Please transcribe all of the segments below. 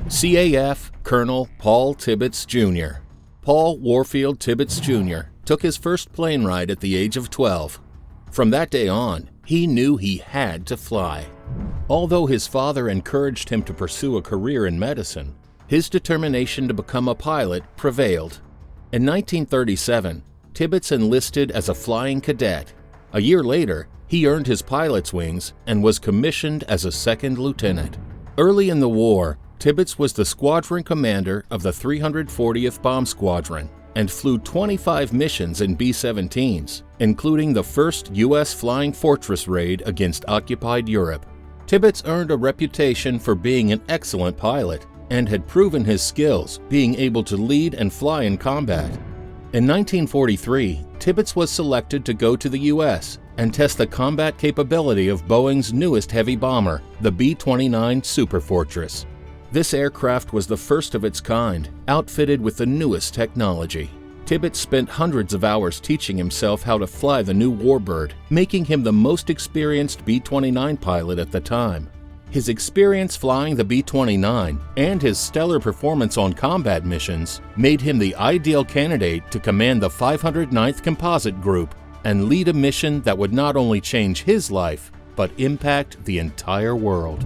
CAF Colonel Paul Tibbets Jr. Paul Warfield Tibbets Jr. took his first plane ride at the age of 12. From that day on, he knew he had to fly. Although his father encouraged him to pursue a career in medicine, his determination to become a pilot prevailed. In 1937, Tibbets enlisted as a flying cadet. A year later, he earned his pilot's wings and was commissioned as a second lieutenant. Early in the war, Tibbets was the squadron commander of the 340th Bomb Squadron and flew 25 missions in B-17s, including the first U.S. Flying Fortress raid against occupied Europe. Tibbets earned a reputation for being an excellent pilot and had proven his skills, being able to lead and fly in combat. In 1943, Tibbets was selected to go to the U.S. and test the combat capability of Boeing's newest heavy bomber, the B-29 Superfortress. This aircraft was the first of its kind, outfitted with the newest technology. Tibbets spent hundreds of hours teaching himself how to fly the new warbird, making him the most experienced B-29 pilot at the time. His experience flying the B-29 and his stellar performance on combat missions made him the ideal candidate to command the 509th Composite Group and lead a mission that would not only change his life, but impact the entire world.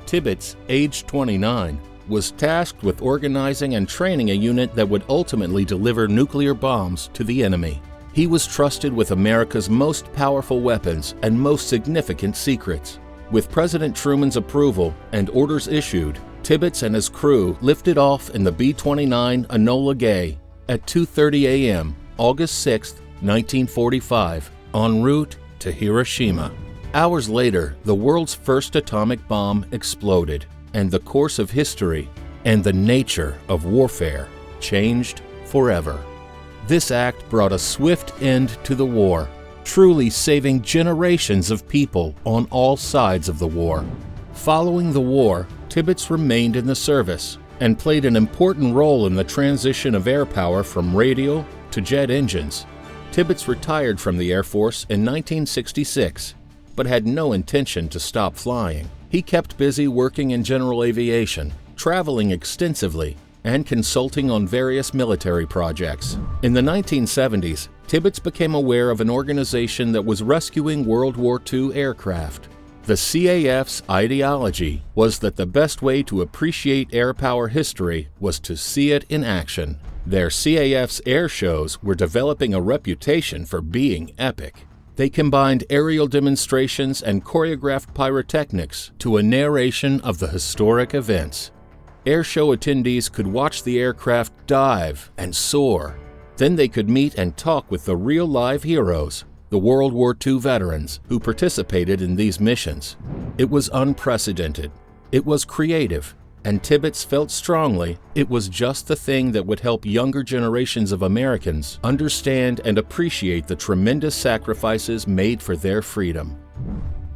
Tibbets, aged 29, was tasked with organizing and training a unit that would ultimately deliver nuclear bombs to the enemy. He was trusted with America's most powerful weapons and most significant secrets. With President Truman's approval and orders issued, Tibbets and his crew lifted off in the B-29 Enola Gay at 2:30 a.m., August 6, 1945, en route to Hiroshima. Hours later, the world's first atomic bomb exploded, and the course of history and the nature of warfare changed forever. This act brought a swift end to the war, truly saving generations of people on all sides of the war. Following the war, Tibbets remained in the service and played an important role in the transition of air power from radial to jet engines. Tibbets retired from the Air Force in 1966, but had no intention to stop flying. He kept busy working in general aviation, traveling extensively, and consulting on various military projects. In the 1970s, Tibbets became aware of an organization that was rescuing World War II aircraft. The CAF's ideology was that the best way to appreciate air power history was to see it in action. Their CAF's air shows were developing a reputation for being epic. They combined aerial demonstrations and choreographed pyrotechnics to a narration of the historic events. Airshow attendees could watch the aircraft dive and soar. Then they could meet and talk with the real live heroes, the World War II veterans who participated in these missions. It was unprecedented. It was creative, and Tibbets felt strongly it was just the thing that would help younger generations of Americans understand and appreciate the tremendous sacrifices made for their freedom.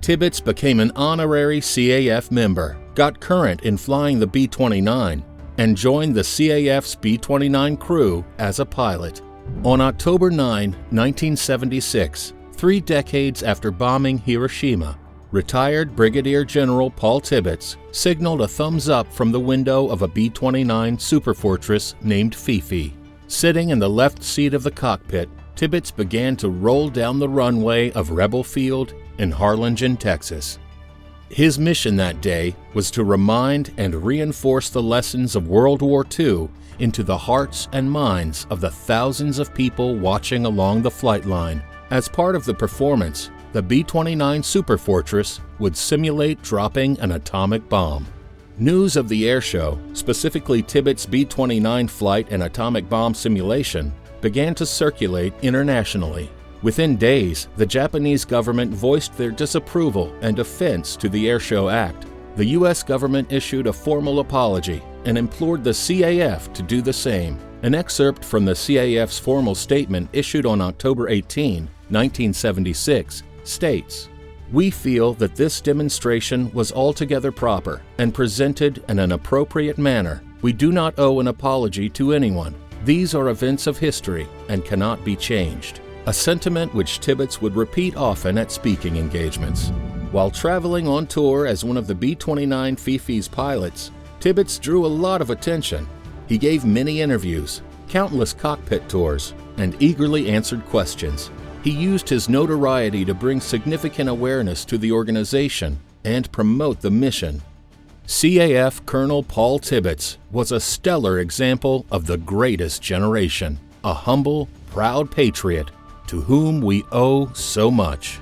Tibbets became an honorary CAF member, got current in flying the B-29, and joined the CAF's B-29 crew as a pilot. On October 9, 1976, 3 decades after bombing Hiroshima, retired Brigadier General Paul Tibbets signaled a thumbs up from the window of a B-29 Superfortress named Fifi. Sitting in the left seat of the cockpit, Tibbets began to roll down the runway of Rebel Field in Harlingen, Texas. His mission that day was to remind and reinforce the lessons of World War II into the hearts and minds of the thousands of people watching along the flight line. As part of the performance, the B-29 Superfortress would simulate dropping an atomic bomb. News of the airshow, specifically Tibbets' B-29 flight and atomic bomb simulation, began to circulate internationally. Within days, the Japanese government voiced their disapproval and offense to the Airshow Act. The U.S. government issued a formal apology and implored the CAF to do the same. An excerpt from the CAF's formal statement issued on October 18, 1976, states, "We feel that this demonstration was altogether proper and presented in an appropriate manner. We do not owe an apology to anyone. These are events of history and cannot be changed." A sentiment which Tibbets would repeat often at speaking engagements. While traveling on tour as one of the B-29 Fifi's pilots, Tibbets drew a lot of attention. He gave many interviews, countless cockpit tours, and eagerly answered questions. He used his notoriety to bring significant awareness to the organization and promote the mission. CAF Colonel Paul Tibbets was a stellar example of the greatest generation, a humble, proud patriot to whom we owe so much.